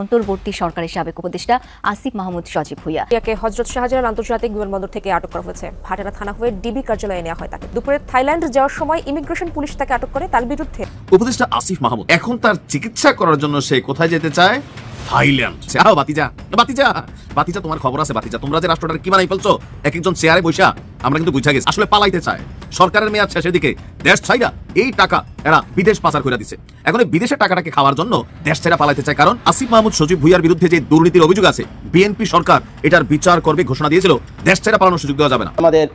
অন্তর্বর্তী সরকারের সাবেক উপদেষ্টা আসিফ মাহমুদ সজীব ভুইয়া ইয়াকে হযরত শাহজালাল আন্তর্জাতিক বিমানবন্দর থেকে আটক করা হয়েছে। ভাটারা থানা হয়ে ডিবি কার্যালয়ে নেওয়া হয় তাকে। দুপুরে থাইল্যান্ড যাওয়ার সময় ইমিগ্রেশন পুলিশ তাকে আটক করে। তার বিরুদ্ধে উপদেষ্টা আসিফ মাহমুদ এখন তার চিকিৎসা করার জন্য সে কোথায় যেতে চায়? থাইল্যান্ড। যাও বাতিজা, বাতিজা, বাতিজা, তোমার খবর আছে বাতিজা? তোমরা যে রাষ্ট্রটাকে কি বানাই ফেলছো এক একজন চেয়ারে বৈশা, আমরা কিন্তু বুঝা গেছি আসলে পালাইতে চায়। সরকারের মেয়াদ শেষের দিকে দেশ ছাইরা এই টাকা এরা বিদেশ পাচার করে দিছে। এখন এই বিদেশের টাকাটাকে খাওয়ার জন্য দেশ ছাইরা পালাইতে চায়। কারণ আসিফ মাহমুদ সজীব ভুইয়ার বিরুদ্ধে যে দুর্নীতির অভিযোগ আছে, বিএনপি সরকার এটার বিচার করবে ঘোষণা দিয়েছিল। দেশ ছাইরা পালানোর সুযোগ দেওয়া যাবে না। আমাদের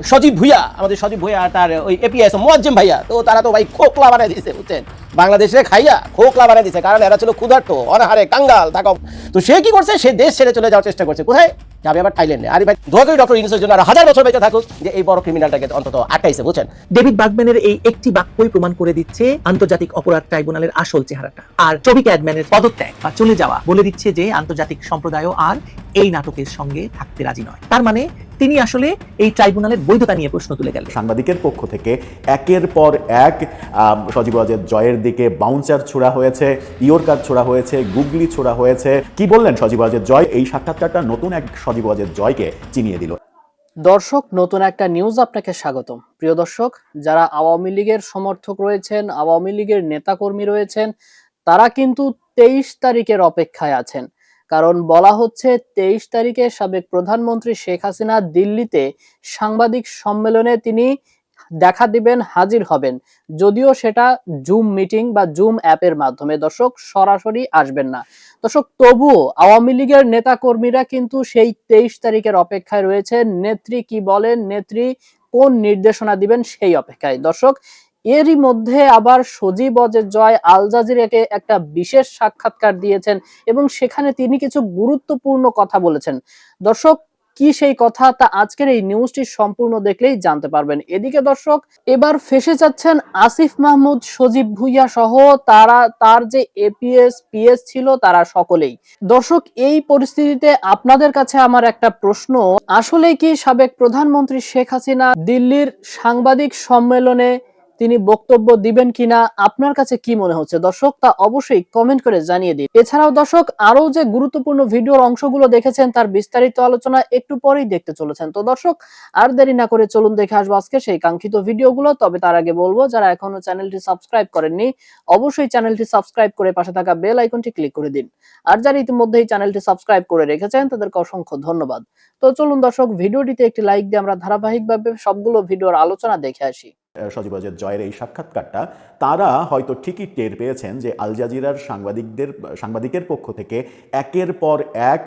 সজীব ভুইয়া তার ওই এপিএস মুয়াজ্জেম ভাইয়া, তো তারা তো ভাই খোকলা বানাই দিয়েছে, বুঝছেন, বাংলাদেশে খাইয়া খোকলা বানাই দিয়েছে। কারণ এরা ছিল ক্ষুধার্ত, অনাহারে কাঙ্গাল থাকা। তো সে কি করছে, সে দেশ ছেড়ে চলে যাওয়ার চেষ্টা করছে। কোথায় যাবে? আবার থাইল্যান্ডে। আরে ভাই, দোয়া করি ডক্টর ইউনূসের জন্য আর 1000 বছর বেঁচে থাকুক, যে এই বড় ক্রিমিনালটাকে অন্তত আটকাইছে, বুঝছেন। ডেভিড বার্গম্যানের এই একটি বাক্যই প্রমাণ করে দিচ্ছে আন্তর্জাতিক অপরাধ ট্রাইব্যুনালের আসল চেহারাটা। আর টবি ক্যাডম্যানের পদত্যাগ বা চলে যাওয়া বলে দিচ্ছে যে আন্তর্জাতিক সম্প্রদায়ও আর এই নাটকের সঙ্গে থাকতে রাজি নয়। তার মানে তিনি আসলে এই ট্রাইব্যুনালের বৈধতা নিয়ে প্রশ্ন তুলে গেলেন। সাংবাদিকের পক্ষ থেকে একের পর এক সজীব ওয়াজেদ জয়ের দিকে বাউন্সার ছোড়া হয়েছে, ইয়র্কার ছোড়া হয়েছে, গুগলি ছোড়া হয়েছে। কি বললেন সজীব ওয়াজেদ জয়? এই সাক্ষাৎকারটা নতুন এক সজীব ওয়াজেদ জয়কে চিনিয়ে দিল। দর্শক, নতুন একটা নিউজ আপনাকে স্বাগতম। প্রিয় দর্শক, যারা আওয়ামী লীগের সমর্থক রয়েছেন, আওয়ামী লীগের নেতাকর্মী রয়েছেন, তারা কিন্তু 23 তারিখের অপেক্ষায় আছেন। কারণ বলা হচ্ছে 23 তারিখে সাবেক প্রধানমন্ত্রী শেখ হাসিনা দিল্লিতে সাংবাদিক সম্মেলনে তিনি দেখা দিবেন, হাজির হবেন। যদিও সেটা জুম মিটিং বা জুম অ্যাপের মাধ্যমে, দর্শক, সরাসরি আসবেন না। দর্শক, তবুও আওয়ামী লীগের নেতা কর্মীরা কিন্তু সেই 23 তারিখের অপেক্ষায় রয়েছে। নেত্রী কি বলেন, নেত্রী কোন নির্দেশনা দিবেন, সেই অপেক্ষায়। দর্শক, এরই মধ্যে আবার সজীব ওয়াজেদ জয় আল জাজিরাকে একটা বিশেষ সাক্ষাৎকার দিয়েছেন এবং সেখানে তিনি কিছু গুরুত্বপূর্ণ কথা বলেছেন। দর্শক, কি সেই কথা, তা আজকের এই নিউজটি সম্পূর্ণ দেখলেই জানতে পারবেন। এদিকে দর্শক, এবার ফেসে যাচ্ছেন আসিফ মাহমুদ সজীব ভুইয়া সহ তার যে এপিএস পিএস ছিল তারা সকলেই। দর্শক, এই পরিস্থিতিতে আপনাদের কাছে আমার একটা প্রশ্ন, আসলে কি সাবেক প্রধানমন্ত্রী শেখ হাসিনা দিল্লির সাংবাদিক সম্মেলনে তিনি বক্তব্য দিবেন কিনা, আপনার কাছে কি মনে হচ্ছে দর্শক, তা অবশ্যই কমেন্ট করে জানিয়ে দিন। এছাড়াও দর্শক, আরো যে গুরুত্বপূর্ণ ভিডিওর অংশগুলো দেখেছেন তার বিস্তারিত আলোচনা একটু পরেই দেখতে চলেছেন। তো দর্শক, আর দেরি না করে চলুন দেখে আসবো আজকে সেই কাঙ্ক্ষিত ভিডিওগুলো। তবে তার আগে বলবো, যারা এখনো চ্যানেলটি সাবস্ক্রাইব করেননি, অবশ্যই চ্যানেলটি সাবস্ক্রাইব করে পাশে থাকা বেল আইকনটি ক্লিক করে দিন। আর যারা ইতিমধ্যেই চ্যানেলটি সাবস্ক্রাইব করে রেখেছেন তাদেরকে অসংখ্য ধন্যবাদ। তো চলুন দর্শক, ভিডিওটিতে একটি লাইক দিয়ে আমরা ধারাবাহিকভাবে সবগুলো ভিডিওর আলোচনা দেখে আসি। সজীব ওয়াজেদ জয়ের এই সাক্ষাৎকারটা তারা হয়তো ঠিকই টের পেয়েছেন যে আল জাজিরার সাংবাদিকের পক্ষ থেকে একের পর এক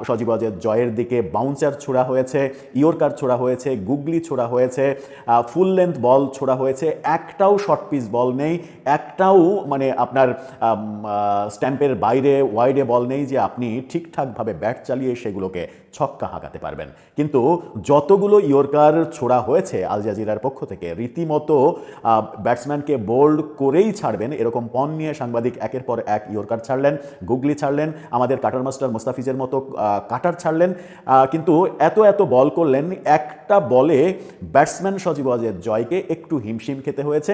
সজীব ওয়াজেদ জয়ের দিকে বাউন্সার ছোড়া হয়েছে, ইয়র্কার ছোড়া হয়েছে, গুগলি ছোড়া হয়েছে, ফুল লেন্থ বল ছোড়া হয়েছে। একটাও শর্ট পিচ বল নেই, একটাও মানে আপনার স্ট্যাম্পের বাইরে ওয়াইডে বল নেই যে আপনি ঠিকঠাকভাবে ব্যাট চালিয়ে সেগুলোকে ছক্কা হাঁকাতে পারবেন। কিন্তু যতগুলো ইয়র্কার ছোড়া হয়েছে আল জাজিরার পক্ষ থেকে, রীতিমতো ব্যাটসম্যানকে বোল্ড করেই ছাড়বেন এরকম পণ নিয়ে সাংবাদিক একের পর এক ইয়র্কার ছাড়লেন, গুগলি ছাড়লেন, আমাদের কাটার মাস্টার মোস্তাফিজের মতো কাটার ছাড়লেন। কিন্তু এত বল করলেন, একটা বলে ব্যাটসম্যান সজীব ওয়াজেদ জয়কে একটু হিমশিম খেতে হয়েছে।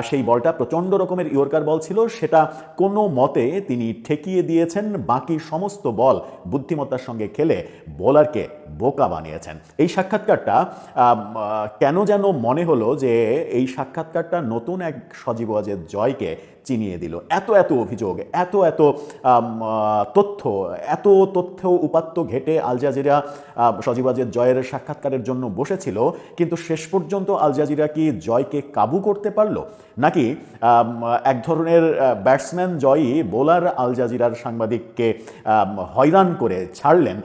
সেই বলটা প্রচণ্ড রকমের ইয়র্কার বল ছিল, সেটা কোনো মতে তিনি ঠেকিয়ে দিয়েছেন। বাকি সমস্ত বল বুদ্ধিমত্তার সঙ্গে খেলে বোলারকে বোকা বানিয়েছেন। এই সাক্ষাৎকারটা কেন যেন মনে হলো যে এই সাক্ষাৎকারটা নতুন এক সজীব ওয়াজেদ জয়কে চিনিয়ে দিল। এত অভিযোগ, এত তথ্য উপাত্ত ঘেটে আল জাজিরা সজীব ওয়াজেদ জয়ের সাক্ষাৎকারের জন্য বসেছিল, কিন্তু শেষ পর্যন্ত আল জাজিরা কি জয়কে কাবু করতে পারলো, নাকি এক ধরনের ব্যাটসম্যান জয়ই বোলার আল জাজিরার সাংবাদিককে হয়রান করে ছাড়লেন?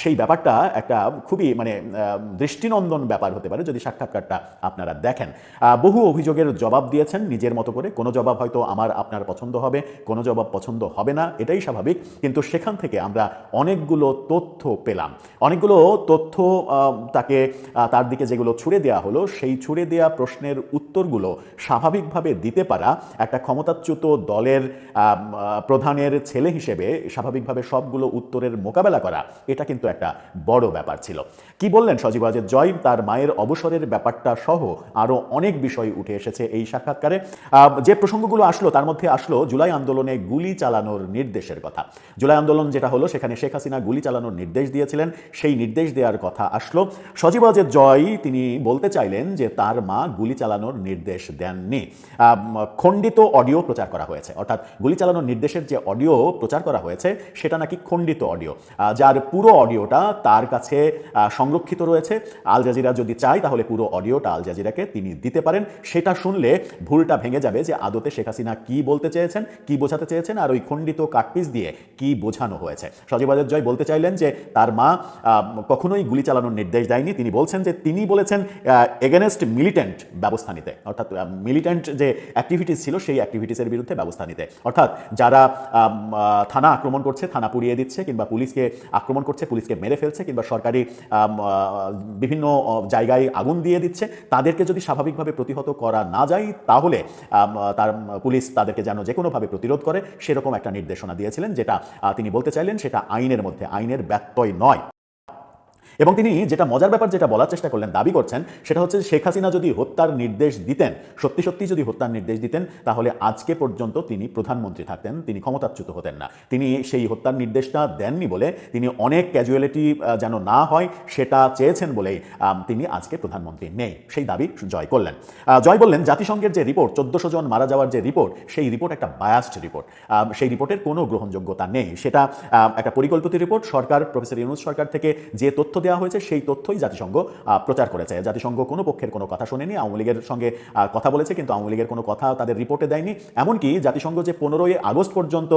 সেই ব্যাপারটা একটা খুবই মানে দৃষ্টিনন্দন ব্যাপার হতে পারে যদি সাক্ষাৎকারটা আপনারা দেখেন। বহু অভিযোগের জবাব দিয়েছেন নিজের মতো করে। কোনো জবাব হয়তো আমার আপনার পছন্দ হবে, কোনো জবাব পছন্দ হবে না, এটাই স্বাভাবিক। কিন্তু সেখান থেকে আমরা অনেকগুলো তথ্য পেলাম, অনেকগুলো তথ্য তাকে তার দিকে যেগুলো ছুড়ে দেওয়া হলো, সেই ছুড়ে দেওয়া প্রশ্নের উত্তরগুলো স্বাভাবিকভাবে দিতে পারা একটা ক্ষমতাচ্যুত দলের প্রধানের ছেলে হিসেবে স্বাভাবিকভাবে সবগুলো উত্তরের মোকাবেলা করা, এটা কিন্তু একটা বড় ব্যাপার ছিল। কি বললেন সজীব ওয়াজেদ জয়? তার মায়ের অবসরের ব্যাপারটা সহ আরও অনেক বিষয় উঠে এসেছে এই সাক্ষাৎকারে। যে প্রসঙ্গগুলো আসলো তার মধ্যে আসলো জুলাই আন্দোলনে গুলি চালানোর নির্দেশের কথা। জুলাই আন্দোলন যেটা হলো সেখানে শেখ হাসিনা গুলি চালানোর নির্দেশ দিয়েছিলেন, সেই নির্দেশ দেওয়ার কথা আসলো। সজীব ওয়াজেদ জয় তিনি বলতে চাইলেন যে তার মা গুলি চালানোর নির্দেশ দেননি। খণ্ডিত অডিও প্রচার করা হয়েছে, অর্থাৎ গুলি চালানোর নির্দেশের যে অডিও প্রচার করা হয়েছে সেটা নাকি খণ্ডিত অডিও, যার পুরো অডিওটা তার কাছে সংরক্ষিত রয়েছে। আল জাজিরা যদি চায় তাহলে পুরো অডিওটা আল জাজিরাকে তিনি দিতে পারেন। সেটা শুনলে ভুলটা ভেঙে যাবে যে আদতে শেখ হাসিনা কি বলতে চেয়েছেন, কি বোঝাতে চেয়েছেন, আর ওই খণ্ডিত কাটপিস দিয়ে কি বোঝানো হয়েছে। সজীব ওয়াজেদ জয় বলতে চাইলেন যে তার মা কখনোই গুলি চালানোর নির্দেশ দেয়নি। তিনি বলছেন যে তিনি বলেছেন এগেনস্ট মিলিটেন্ট ব্যবস্থা নিতে, অর্থাৎ মিলিটেন্ট যে অ্যাক্টিভিটিস ছিল সেই অ্যাক্টিভিটিসের বিরুদ্ধে ব্যবস্থা নিতে, অর্থাৎ যারা থানা আক্রমণ করছে, থানা পুড়িয়ে দিচ্ছে, কিংবা পুলিশকে আক্রমণ করছে, পুলিশকে মেরে ফেলছে, কিংবা সরকারি বিভিন্ন জায়গায় আগুন দিয়ে দিচ্ছে, তাদেরকে যদি স্বাভাবিকভাবে প্রতিহত করা না যায় তাহলে তার পুলিশ তাদেরকে যেন যে কোনোভাবে প্রতিরোধ করে, সেরকম একটা নির্দেশনা দিয়েছিলেন, যেটা তিনি বলতে চাইলেন সেটা আইনের মধ্যে, আইনের ব্যত্যয় নয়। এবং তিনি যেটা মজার ব্যাপার যেটা বলার চেষ্টা করলেন, দাবি করছেন, সেটা হচ্ছে শেখ হাসিনা যদি হত্যার নির্দেশ দিতেন, সত্যি সত্যি যদি হত্যার নির্দেশ দিতেন, তাহলে আজকে পর্যন্ত তিনি প্রধানমন্ত্রী থাকতেন, তিনি ক্ষমতাচ্যুত হতেন না। তিনি সেই হত্যার নির্দেশটা দেননি বলে, তিনি অনেক ক্যাজুয়ালিটি যেন না হয় সেটা চেয়েছেন বলেই তিনি আজকে প্রধানমন্ত্রী নেই, সেই দাবি জয় করলেন। জয় বললেন জাতিসংঘের যে রিপোর্ট 1400 জন মারা যাওয়ার যে রিপোর্ট, সেই রিপোর্ট একটা বায়াসড রিপোর্ট, সেই রিপোর্টের কোনো গ্রহণযোগ্যতা নেই। সেটা একটা পরিকল্পিত রিপোর্ট। সরকার, প্রফেসর ইউনূস সরকার থেকে যে তথ্য দেওয়া হয়েছে সেই তথ্যই জাতিসংঘ প্রচার করেছে। জাতিসংঘ কোনো পক্ষের কোনো কথা শোনেনি, আওয়ামী লীগের সঙ্গে কথা বলেছে, কিন্তু আওয়ামী লীগের কোনো কথা তাদের রিপোর্টে দেয়নি। এমনকি জাতিসংঘ যে 15ই আগস্ট পর্যন্ত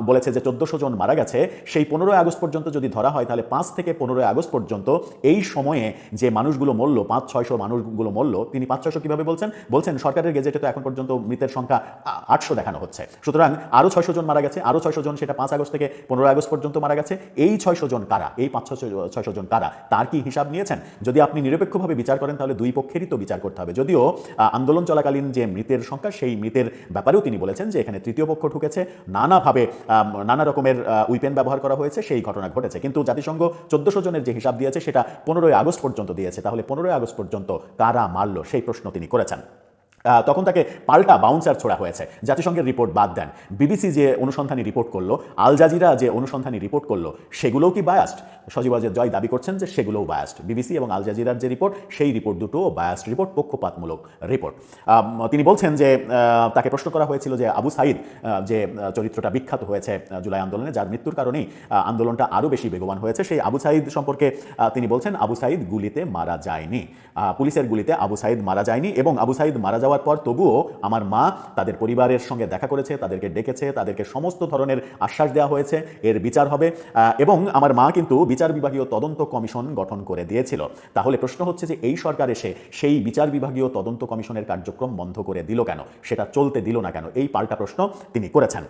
বলেছে যে 1400 জন মারা গেছে, সেই 15ই আগস্ট পর্যন্ত যদি ধরা হয় তাহলে 5 থেকে 15ই আগস্ট পর্যন্ত এই সময়ে যে মানুষগুলো মরল, 500-600 মানুষগুলো মরল, তিনি 500-600 কীভাবে বলছেন সরকারের গেজেটে তো এখন পর্যন্ত মৃতের সংখ্যা 800 দেখানো হচ্ছে। সুতরাং আরও 600 জন মারা গেছে, আরও 600 জন, সেটা 5 আগস্ট থেকে 15 আগস্ট পর্যন্ত মারা গেছে। এই 600 জন কারা? এই 500-600 জন কারা? তার কি হিসাব নিয়েছেন? যদি আপনি নিরপেক্ষভাবে বিচার করেন তাহলে দুই পক্ষেরই তো বিচার করতে হবে। যদিও আন্দোলন চলাকালীন যে মৃতের সংখ্যা, সেই মৃতের ব্যাপারেও তিনি বলেছেন যে এখানে তৃতীয় পক্ষ ঢুকেছে, নানাভাবে নানা রকমের উইপেন ব্যবহার করা হয়েছে, সেই ঘটনা ঘটেছে। কিন্তু জাতিসংঘ 1400 জনের যে হিসাব দিয়েছে সেটা 15ই আগস্ট পর্যন্ত দিয়েছে। তাহলে 15ই আগস্ট পর্যন্ত কারা মারল সেই প্রশ্ন তিনি করেছেন। তখন তাকে পাল্টা বাউন্সার ছোড়া হয়েছে। জাতিসংঘের রিপোর্ট বাদ দেন, বিবিসি যে অনুসন্ধানী রিপোর্ট করলো, আল জাজিরা যে অনুসন্ধানী রিপোর্ট করলো, সেগুলোও কি বায়াসড? সজীব ওয়াজেদ জয় দাবি করছেন যে সেগুলোও বায়াসড। বিবিসি এবং আল জাজিরার যে রিপোর্ট, সেই রিপোর্ট দুটোও বায়াসড রিপোর্ট, পক্ষপাতমূলক রিপোর্ট। তিনি বলছেন যে তাকে প্রশ্ন করা হয়েছিল যে আবু সাইদ যে চরিত্রটা বিখ্যাত হয়েছে জুলাই আন্দোলনে, যার মৃত্যুর কারণেই আন্দোলনটা আরও বেশি বেগবান হয়েছে, সেই আবু সাইদ সম্পর্কে তিনি বলছেন আবু সাইদ গুলিতে মারা যায়নি, পুলিশের গুলিতে আবু সাইদ মারা যায়নি। এবং আবু সাইদ মারা যাওয়ার পর তবুও আমার মা তাদের পরিবারের সঙ্গে দেখা করেছে, তাদেরকে ডেকেছে, তাদেরকে সমস্ত ধরনের আশ্বাস দেওয়া হয়েছে এর বিচার হবে, এবং আমার মা কিন্তু বিচার বিভাগীয় তদন্ত কমিশন গঠন করে দিয়েছিল। তাহলে প্রশ্ন হচ্ছে যে এই সরকার এসে সেই বিচার বিভাগীয় তদন্ত কমিশনের কার্যক্রম বন্ধ করে দিল কেন, সেটা চলতে দিল না কেন? এই পাল্টা প্রশ্ন তিনি করেছেন।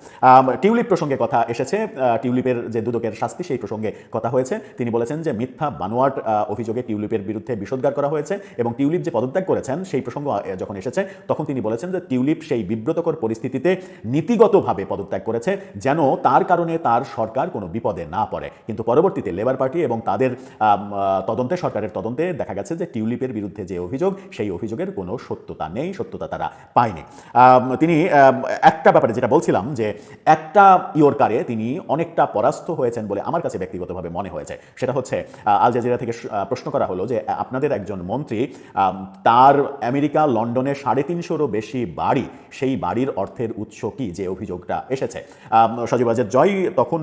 টিউলিপ প্রসঙ্গে কথা এসেছে, টিউলিপের যে দুদকের শাস্তি, সেই প্রসঙ্গে কথা হয়েছে। তিনি বলেছেন যে মিথ্যা বানোয়াট অভিযোগে টিউলিপের বিরুদ্ধে বিষোদ্গার করা হয়েছে, এবং টিউলিপ যে পদত্যাগ করেছেন সেই প্রসঙ্গ যখন এসেছে তখন তিনি বলেছেন যে টিউলিপ সেই বিব্রতকর পরিস্থিতিতে নীতিগতভাবে পদত্যাগ করেছে যেন তার কারণে তার সরকার কোনো বিপদে না পড়ে। কিন্তু পরবর্তীতে লেবার পার্টি এবং তাদের তদন্তে, সরকারের তদন্তে দেখা গেছে যে টিউলিপের বিরুদ্ধে যে অভিযোগ, সেই অভিযোগের কোনো সত্যতা নেই, সত্যতা তারা পায়নি। তিনি একটা ব্যাপারে যেটা বলছিলাম যে একটা ইয়র্কারে তিনি অনেকটা পরাস্ত হয়েছেন বলে আমার কাছে ব্যক্তিগতভাবে মনে হয়েছে। সেটা হচ্ছে আল জাজিরা থেকে প্রশ্ন করা হলো যে আপনাদের একজন মন্ত্রী, তার আমেরিকা লন্ডনে 350-রও বেশি বাড়ি, সেই বাড়ির অর্থের উৎস কি, যে অভিযোগটা এসেছে। সজীব ওয়াজেদ জয় তখন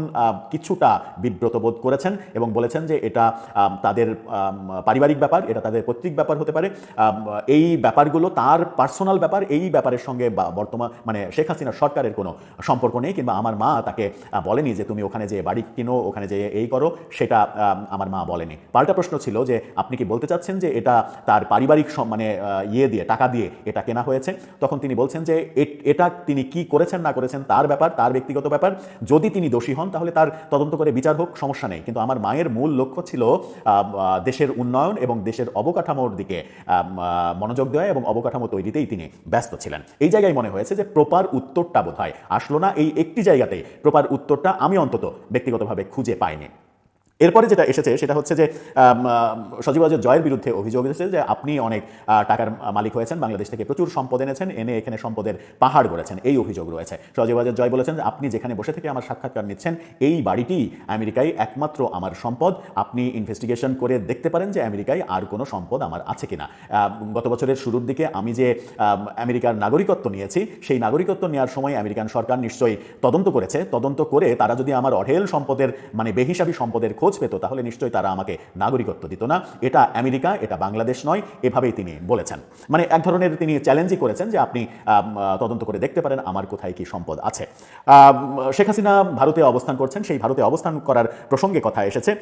কিছুটা বিব্রত বোধ করেছেন এবং বলেছেন যে এটা তাদের পারিবারিক ব্যাপার, এটা তাদের পৈতৃক ব্যাপার হতে পারে, এই ব্যাপারগুলো তার পার্সোনাল ব্যাপার, এই ব্যাপারের সঙ্গে বর্তমান মানে শেখ হাসিনার সরকারের কোনো সম্পর্ক নেই, কিংবা আমার মা তাকে বলেনি যে তুমি ওখানে যে বাড়ি কিনো, ওখানে যে এই করো, সেটা আমার মা বলেনি। পাল্টা প্রশ্ন ছিল যে আপনি কি বলতে চাচ্ছেন যে এটা তার পারিবারিক মানে ইয়ে দিয়ে, টাকা দিয়ে এটা কেনা হয়েছে? তখন তিনি বলছেন যে এটা তিনি কি করেছেন না করেছেন তার ব্যাপার, তার ব্যক্তিগত ব্যাপার। যদি তিনি দোষী হন তাহলে তার তদন্ত করে বিচার হোক, সমস্যা নেই, কিন্তু আমার মায়ের মায়ের মূল লক্ষ্য ছিল দেশের উন্নয়ন এবং দেশের অবকাঠামোর দিকে মনোযোগ দেওয়া এবং অবকাঠামো তৈরিতেই তিনি ব্যস্ত ছিলেন। এই জায়গায় মনে হয়েছে যে প্রপার উত্তরটা বোধহয় আসলো না। এই একটি জায়গাতে প্রপার উত্তরটা আমি অন্তত ব্যক্তিগতভাবে খুঁজে পাইনি। এরপরে যেটা এসেছে সেটা হচ্ছে যে সজীব ওয়াজেদ জয়ের বিরুদ্ধে অভিযোগ এসেছে যে আপনি অনেক টাকার মালিক হয়েছেন, বাংলাদেশ থেকে প্রচুর সম্পদ এনেছেন, এনে এখানে সম্পদের পাহাড় গড়েছেন, এই অভিযোগ রয়েছে। সজীব ওয়াজেদ জয় বলেছেন যে আপনি যেখানে বসে থেকে আমার সাক্ষাৎকার নিচ্ছেন এই বাড়িটি আমেরিকায় একমাত্র আমার সম্পদ, আপনি ইনভেস্টিগেশন করে দেখতে পারেন যে আমেরিকায় আর কোনো সম্পদ আমার আছে কিনা। গত বছরের শুরুর দিকে আমি যে আমেরিকার নাগরিকত্ব নিয়েছি সেই নাগরিকত্ব নেওয়ার সময় আমেরিকান সরকার নিশ্চয়ই তদন্ত করেছে, তদন্ত করে তারা যদি আমার অঢেল সম্পদের মানে বেহিসাবি সম্পদের খোঁজ পেত তাহলে নিশ্চয়ই তারা আমাকে নাগরিকত্ব দিত না। এটা আমেরিকা, এটা বাংলাদেশ নয়, এভাবেই তিনি বলেছেন। মানে এক ধরনের তিনি চ্যালেঞ্জই করেছেন যে আপনি তদন্ত করে দেখতে পারেন আমার কোথায় কি সম্পদ আছে। শেখ হাসিনা ভারতে অবস্থান করছেন, সেই ভারতে অবস্থান করার প্রসঙ্গে কথা এসেছে।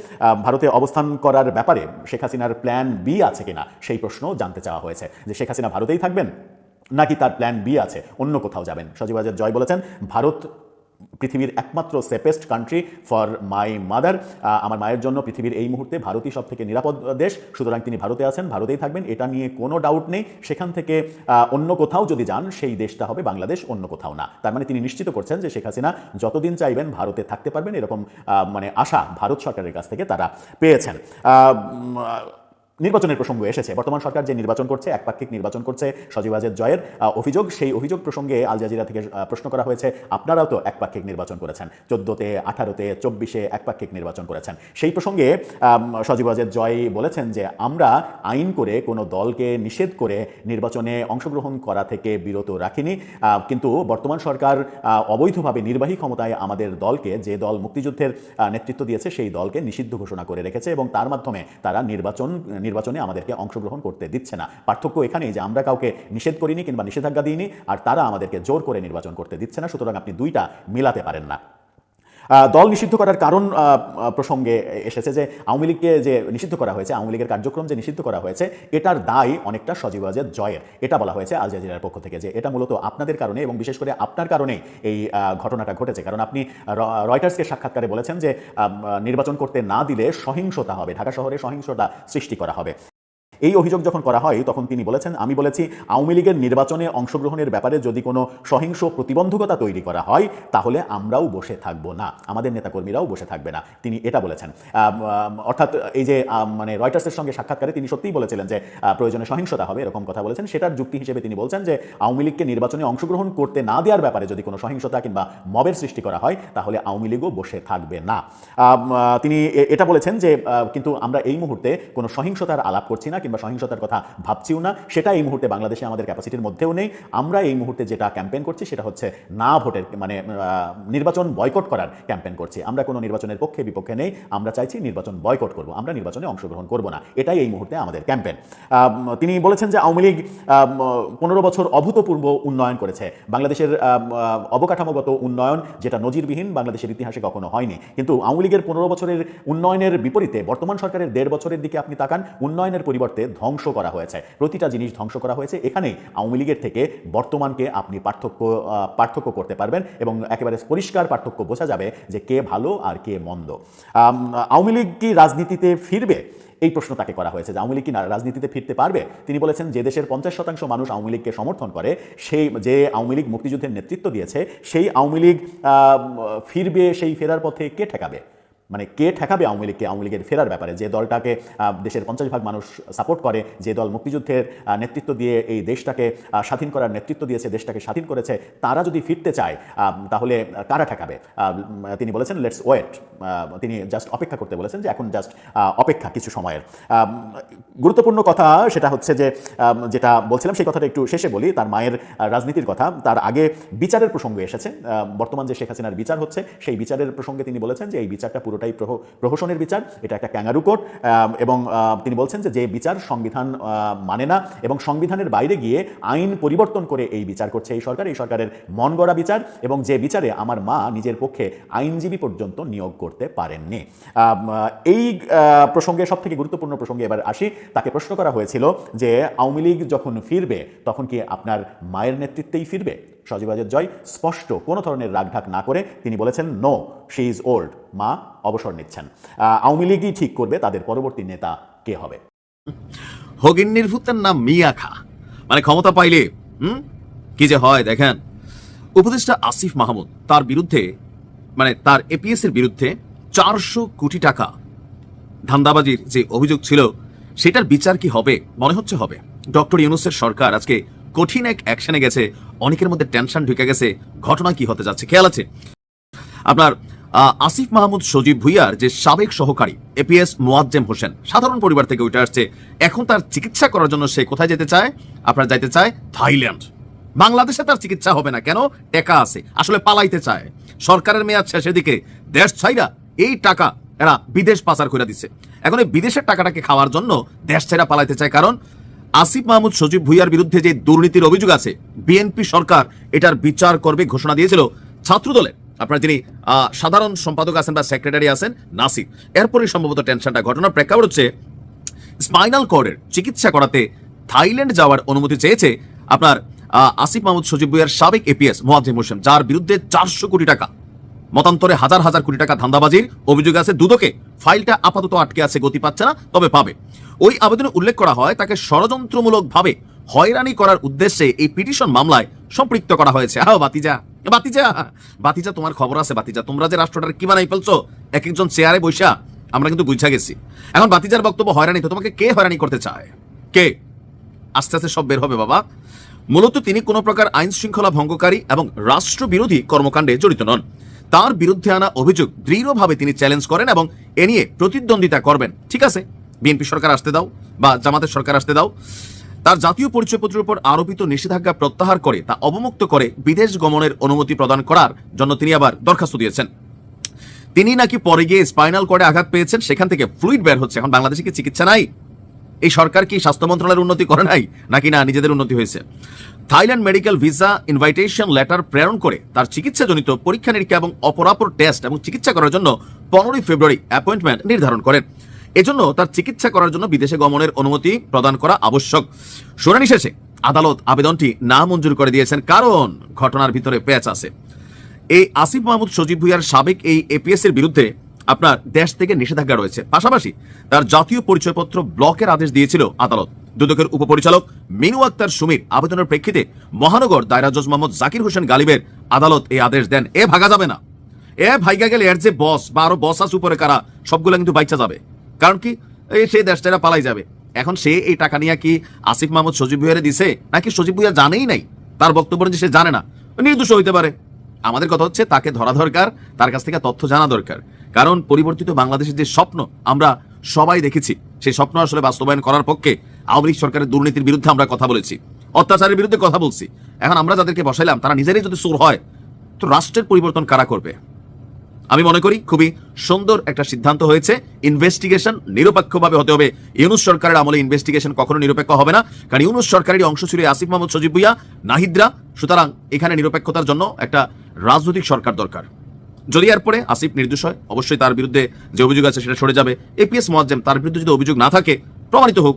ভারতে অবস্থান করার ব্যাপারে শেখ হাসিনার প্ল্যান বি আছে কিনা সেই প্রশ্ন জানতে চাওয়া হয়েছে, যে শেখ হাসিনা ভারতেই থাকবেন নাকি তার প্ল্যান বি আছে, অন্য কোথাও যাবেন। সজীব ওয়াজেদ জয় বলেছেন ভারত পৃথিবীর একমাত্র safest country for my mother, আমার মায়ের জন্য পৃথিবীর এই মুহূর্তে ভারতই সব থেকে নিরাপদ দেশ, সুতরাং তিনি ভারতে আছেন, ভারতেই থাকবেন, এটা নিয়ে কোনো ডাউট নেই। সেখান থেকে অন্য কোথাও যদি যান সেই দেশটা হবে বাংলাদেশ, অন্য কোথাও না। তার মানে তিনি নিশ্চিত করছেন যে শেখ হাসিনা যতদিন চাইবেন ভারতে থাকতে পারবেন, এরকম মানে আশা ভারত সরকারের কাছ থেকে তারা পেয়েছেন। নির্বাচনের প্রসঙ্গ এসেছে। বর্তমান সরকার যে নির্বাচন করছে, একপাক্ষিক নির্বাচন করছে, সজীব ওয়াজেদ জয়ের অভিযোগ, সেই অভিযোগ প্রসঙ্গে আল জাজিরা থেকে প্রশ্ন করা হয়েছে আপনারাও তো একপাক্ষিক নির্বাচন করেছেন, 14তে, 18তে, 24-এ একপাক্ষিক নির্বাচন করেছেন। সেই প্রসঙ্গে সজীব ওয়াজেদ জয় বলেছেন যে আমরা আইন করে কোনো দলকে নিষেধ করে নির্বাচনে অংশগ্রহণ করা থেকে বিরত রাখিনি, কিন্তু বর্তমান সরকার অবৈধভাবে নির্বাহী ক্ষমতায় আমাদের দলকে, যে দল মুক্তিযুদ্ধের নেতৃত্ব দিয়েছে সেই দলকে নিষিদ্ধ ঘোষণা করে রেখেছে এবং তার মাধ্যমে তারা নির্বাচনে আমাদেরকে অংশগ্রহণ করতে দিচ্ছে না। পার্থক্য এখানেই যে আমরা কাউকে নিষেধ করিনি কিংবা নিষেধাজ্ঞা দিইনি, আর তারা আমাদেরকে জোর করে নির্বাচন করতে দিচ্ছে না। সুতরাং আপনি দুইটা মিলাতে পারেন না। দল নিষিদ্ধ করার কারণ প্রসঙ্গে এসেছে যে আওয়ামী লীগকে যে নিষিদ্ধ করা হয়েছে, আওয়ামী লীগের কার্যক্রম যে নিষিদ্ধ করা হয়েছে, এটার দায় অনেকটা সজীব ওয়াজেদ জয়ের। এটা বলা হয়েছে আল জাজিরার পক্ষ থেকে যে এটা মূলত আপনাদের কারণে এবং বিশেষ করে আপনার কারণেই এই ঘটনাটা ঘটেছে। কারণ আপনি রয়টার্সকে সাক্ষাৎকারে বলেছেন যে নির্বাচন করতে না দিলে সহিংসতা হবে, ঢাকা শহরে সহিংসতা সৃষ্টি করা হবে। এই অভিযোগ যখন করা হয় তখন তিনি বলেছেন আমি বলেছি আওয়ামী লীগের নির্বাচনে অংশগ্রহণের ব্যাপারে যদি কোনো সহিংস প্রতিবন্ধকতা তৈরি করা হয় তাহলে আমরাও বসে থাকব না, আমাদের নেতাকর্মীরাও বসে থাকবে না, তিনি এটা বলেছেন। অর্থাৎ এই যে মানে রয়টার্সের সঙ্গে সাক্ষাৎকারে তিনি সত্যিই বলেছিলেন যে প্রয়োজনে সহিংসতা হবে, এরকম কথা বলেছেন। সেটার যুক্তি হিসেবে তিনি বলছেন যে আওয়ামী লীগকে নির্বাচনে অংশগ্রহণ করতে না দেওয়ার ব্যাপারে যদি কোনো সহিংসতা কিংবা মবের সৃষ্টি করা হয় তাহলে আওয়ামী লীগও বসে থাকবে না। তিনি এটা বলেছেন যে কিন্তু আমরা এই মুহূর্তে কোনো সহিংসতার আলাপ করছি না কিংবা সহিংসতার কথা ভাবছিও না, সেটা এই মুহূর্তে বাংলাদেশে আমাদের ক্যাপাসিটির মধ্যেও নেই। আমরা এই মুহূর্তে যেটা ক্যাম্পেইন করছি সেটা হচ্ছে না ভোটের মানে নির্বাচন বয়কট করার ক্যাম্পেইন করছি। আমরা কোনো নির্বাচনের পক্ষে বিপক্ষে নেই, আমরা চাইছি নির্বাচন বয়কট করব, আমরা নির্বাচনে অংশগ্রহণ করব না, এটাই এই মুহূর্তে আমাদের ক্যাম্পেইন। তিনি বলেছেন যে আওয়ামী লীগ 15 বছর অভূতপূর্ব উন্নয়ন করেছে, বাংলাদেশের অবকাঠামোগত উন্নয়ন যেটা নজিরবিহীন, বাংলাদেশের ইতিহাসে কখনো হয়নি। কিন্তু আওয়ামী লীগের 15 বছরের উন্নয়নের বিপরীতে বর্তমান সরকারের 1.5 বছরের দিকে আপনি তাকান, উন্নয়নের পরিবর্তে ধ্বংস করা হয়েছে, প্রতিটা জিনিস ধ্বংস করা হয়েছে। এখানেই আওয়ামী লীগের থেকে বর্তমানকে আপনি পার্থক্য করতে পারবেন এবং একেবারে পরিষ্কার পার্থক্য বোঝা যাবে যে কে ভালো আর কে মন্দ। আওয়ামী লীগ কি রাজনীতিতে ফিরবে, এই প্রশ্ন তাকে করা হয়েছে যে আওয়ামী লীগ কি রাজনীতিতে ফিরতে পারবে। তিনি বলেছেন যে দেশের 50% মানুষ আওয়ামী লীগকে সমর্থন করে, সেই যে আওয়ামী লীগ মুক্তিযুদ্ধের নেতৃত্ব দিয়েছে সেই আওয়ামী লীগ ফিরবে, সেই ফেরার পথে কে ঠেকাবে, মানে কে ঠেকাবে আওয়ামী লীগকে আওয়ামী লীগের ফেরার ব্যাপারে। যে দলটাকে দেশের 50% মানুষ সাপোর্ট করে, যে দল মুক্তিযুদ্ধের নেতৃত্ব দিয়ে এই দেশটাকে স্বাধীন করার নেতৃত্ব দিয়েছে, দেশটাকে স্বাধীন করেছে, তারা যদি ফিরতে চায় তাহলে কারা ঠেকাবে। তিনি বলেছেন লেটস ওয়েট, তিনি জাস্ট অপেক্ষা করতে বলেছেন, যে এখন জাস্ট অপেক্ষা কিছু সময়ের। গুরুত্বপূর্ণ কথা সেটা হচ্ছে যে যেটা বলছিলাম সেই কথাটা একটু শেষে বলি, তার মায়ের রাজনীতির কথা। তার আগে বিচারের প্রসঙ্গ এসেছে, বর্তমান যে শেখ হাসিনার বিচার হচ্ছে সেই বিচারের প্রসঙ্গে তিনি বলেছেন যে এই বিচারটা পুরোটাই প্রহসনের বিচার, এটা একটা ক্যাঙ্গারু কোর্ট। এবং তিনি বলছেন যে বিচার সংবিধান মানে না এবং সংবিধানের বাইরে গিয়ে আইন পরিবর্তন করে এই বিচার করছে এই সরকার, এই সরকারের মন গড়া বিচার, এবং যে বিচারে আমার মা নিজের পক্ষে আইনজীবী পর্যন্ত নিয়োগ করতে পারেননি। এই প্রসঙ্গে সব থেকে গুরুত্বপূর্ণ প্রসঙ্গে এবার আসি। তাকে প্রশ্ন করা হয়েছিল যে আওয়ামী লীগ যখন ফিরবে তখন কি আপনার মায়ের নেতৃত্বেই ফিরবে। সজীব ওয়াজেদ জয় স্পষ্ট কোনো ধরনের রাগঢাক না করে তিনি বলেছেন, নো, শি ইজ ওল্ড, মা অবসর নিচ্ছেন। আওয়ামী লীগই ঠিক করবে তাদের পরবর্তী নেতা কে হবে। হগিন্নির ভূতের নাম মিয়া খা, মানে ক্ষমতা পাইলে কি যে হয় দেখেন। উপদেষ্টা আসিফ মাহমুদ তার বিরুদ্ধে, মানে তার এপিএস এর বিরুদ্ধে 400 কোটি টাকা ধান্দাবাজির যে অভিযোগ ছিল, সেটার বিচার কি হবে? মনে হচ্ছে হবে। ডক্টর ইউনূসের সরকার আজকে কঠিন এক অ্যাকশনে গেছে, অনেকের মধ্যে টেনশন ঢুকে গেছে। ঘটনা কি হতে যাচ্ছে খেয়াল আছে আপনার? আসিফ মাহমুদ সজীব ভুইয়ার যে সাবেক সহকারী এপিএস মোয়াজ্জেম হোসেন, সাধারণ পরিবার থেকে উঠে আসছে। এখন তার চিকিৎসা করার জন্য সে কোথায় যেতে চায়? আপনার যাইতে চায় থাইল্যান্ড। বাংলাদেশে তার চিকিৎসা হবে না কেন? টাকা আছে, আসলে পালাইতে চায়। সরকারের মেয়াদ শেষের দিকে দেশ ছাইরা এই টাকা এরা বিদেশ পাচার করে দিচ্ছে। এখন এই বিদেশের টাকাটাকে খাওয়ার জন্য দেশ ছাইরা পালাইতে চায়। কারণ আসিফ মাহমুদ সজীব ভুইয়ার বিরুদ্ধে যে দুর্নীতির অভিযোগ আছে, বিএনপি সরকার এটার বিচার করবে ঘোষণা দিয়েছিল ছাত্রদলের আপনার যিনি সাধারণ সম্পাদক আছেন বা সেক্রেটারি আছেন নাসির। এরপরে সম্ভবত টেনশনটা, ঘটনার প্রেক্ষাপট হচ্ছে স্পাইনাল কর্ডের চিকিৎসা করাতে থাইল্যান্ড যাওয়ার অনুমতি চেয়েছে আপনার আসিফ মাহমুদ সজীব ভুইয়ার সাবেক এপিএস মোয়াজ্জেম হোসেন, যার বিরুদ্ধে 400 কোটি টাকা, মতান্তরে হাজার হাজার কোটি টাকা ধান্দাবাজির অভিযোগ আছে। দুদকে ফাইলটা আপাতত আটকে আছে, গতি পাচ্ছে না, তবে পাবে। ওই আবেদনে উল্লেখ করা হয় তাকে ষড়যন্ত্রমূলকভাবে হয়রানি করার উদ্দেশ্যে এই পিটিশন মামলায় সম্পৃক্ত করা হয়েছে। বাতিজা বাতিজা বাতিজা তোমার খবর আছে বাতিজা, তোমরা যে রাষ্ট্রটার কি বানাই ফেলছো এক একজন চেয়ারে বৈশা, আমরা কিন্তু বুঝা গেছি। এখন বাতিজার বক্তব্য হয়রানি, তো তোমাকে কে হয়রানি করতে চায়? কে? আস্তে আস্তে সব বের হবে বাবা। মূলত তিনি কোনো প্রকার আইন শৃঙ্খলা ভঙ্গকারী এবং রাষ্ট্রবিরোধী কর্মকাণ্ডে জড়িত নন। তার বিরুদ্ধে আনা অভিযোগ দৃঢ়ভাবে তিনি চ্যালেঞ্জ করেন এবং এ নিয়ে প্রতিদ্বন্দ্বিতা করবেন। ঠিক আছে, বিএনপি সরকার আসতে দাও বা জামাতের সরকার আসতে দাও। তার জাতীয় পরিচয়পত্রের উপর আরোপিত নিষেধাজ্ঞা প্রত্যাহার করে তা অবমুক্ত করে বিদেশ গমনের অনুমতি প্রদান করার জন্য তিনি আবার দরখাস্ত দিয়েছেন। তিনি নাকি পরে গিয়ে স্পাইনাল কর্ডে আঘাত পেয়েছেন, সেখান থেকে ফ্লুইড বের হচ্ছে। এখন বাংলাদেশে কি চিকিৎসা নাই? এই সরকার কি স্বাস্থ্য মন্ত্রণালয়ের উন্নতি করে নাই, নাকি না নিজেদের উন্নতি হয়েছে? Thailand medical visa invitation letter প্রেরণ করে তার চিকিৎসাজনিত পরীক্ষা নিরীক্ষা এবং অপরাপর টেস্ট এবং চিকিৎসা করার জন্য 15 ফেব্রুয়ারি অ্যাপয়েন্টমেন্ট নির্ধারণ করেন। এজন্য তার চিকিৎসা করার জন্য বিদেশে গমনের অনুমতি প্রদান করা আবশ্যক। শুনানি শেষে আদালত আবেদনটি না মঞ্জুর করে দিয়েছেন, কারণ ঘটনার ভিতরে পেঁচ আছে। এই আসিফ মাহমুদ সজীব ভুইয়ার সাবেক এই এপিএস এর বিরুদ্ধে আপনার দেশ থেকে নিষেধাজ্ঞা রয়েছে। পাশাপাশি তার জাতীয় পরিচয়পত্র ব্লকের আদেশ দিয়েছিল আদালত। দুদকের উপপরিচালক মিনু আক্তার সুমির আবেদনের প্রেক্ষিতে মহানগর দায়রা জজ মোহাম্মদ জাকির হোসেন গালিবের আদালত এই আদেশ দেন, এ ভাগা যাবে না। এ ভাইগা গেলে এর যে বস বা আরো বস আছে উপরে কারা, সবগুলো কিন্তু বাইচা যাবে। কারণ কি, সে দেশটা পালাই যাবে। এখন সে এই টাকা নিয়ে কি আসিফ মাহমুদ সজীব ভুইয়ারে দিছে, নাকি সজীব ভুইয়া জানেই নাই? তার বক্তব্য যে সে জানে না, নির্দোষ হইতে পারে। আমাদের কথা হচ্ছে তাকে ধরা দরকার, তার কাছ থেকে তথ্য জানা দরকার। কারণ পরিবর্তিত বাংলাদেশের যে স্বপ্ন আমরা সবাই দেখেছি, সেই স্বপ্ন আসলে বাস্তবায়ন করার পক্ষে আওয়ামী লীগ সরকারের দুর্নীতির বিরুদ্ধে আমরা কথা বলেছি, অত্যাচারের বিরুদ্ধে কথা বলছি। এখন আমরা যাদেরকে বসাইলাম তারা নিজেরাই যদি চোর হয়, তো রাষ্ট্রের পরিবর্তন কারা করবে? আমি মনে করি খুবই সুন্দর একটা সিদ্ধান্ত হয়েছে। ইনভেস্টিগেশন নিরপেক্ষভাবে হতে হবে। ইউনূস সরকারের আমলে ইনভেস্টিগেশন কখনো নিরপেক্ষ হবে না, কারণ ইউনূস সরকারের অংশ ছিল আসিফ মাহমুদ সজীব ভুইয়া, নাহিদরা। সুতরাং এখানে নিরপেক্ষতার জন্য একটা রাজনৈতিক সরকার দরকার। যদি এরপরে আসিফ নির্দোষ হয়, অবশ্যই তার বিরুদ্ধে যে অভিযোগ আছে সেটা সরে যাবে। এপিএস মোয়াজ্জেম, তার বিরুদ্ধে যদি অভিযোগ না থাকে, প্রমাণিত হোক,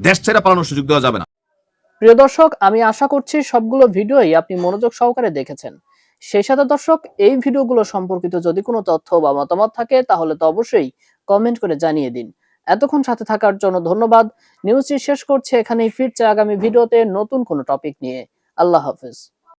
দেশ ছেড়ে পালানোর সুযোগ দেওয়া যাবে না। প্রিয় দর্শক, আমি আশা করছি সবগুলো ভিডিওই আপনি মনোযোগ সহকারে দেখেছেন। সেই সাথে দর্শক, এই ভিডিওগুলো সম্পর্কিত যদি কোনো তথ্য বা মতামত থাকে তাহলে তো অবশ্যই কমেন্ট করে জানিয়ে দিন। এতক্ষণ সাথে থাকার জন্য ধন্যবাদ। নিউজটি শেষ করছে এখানেই, ফিরছে আগামী ভিডিওতে নতুন কোনো টপিক নিয়ে। আল্লাহ হাফেজ।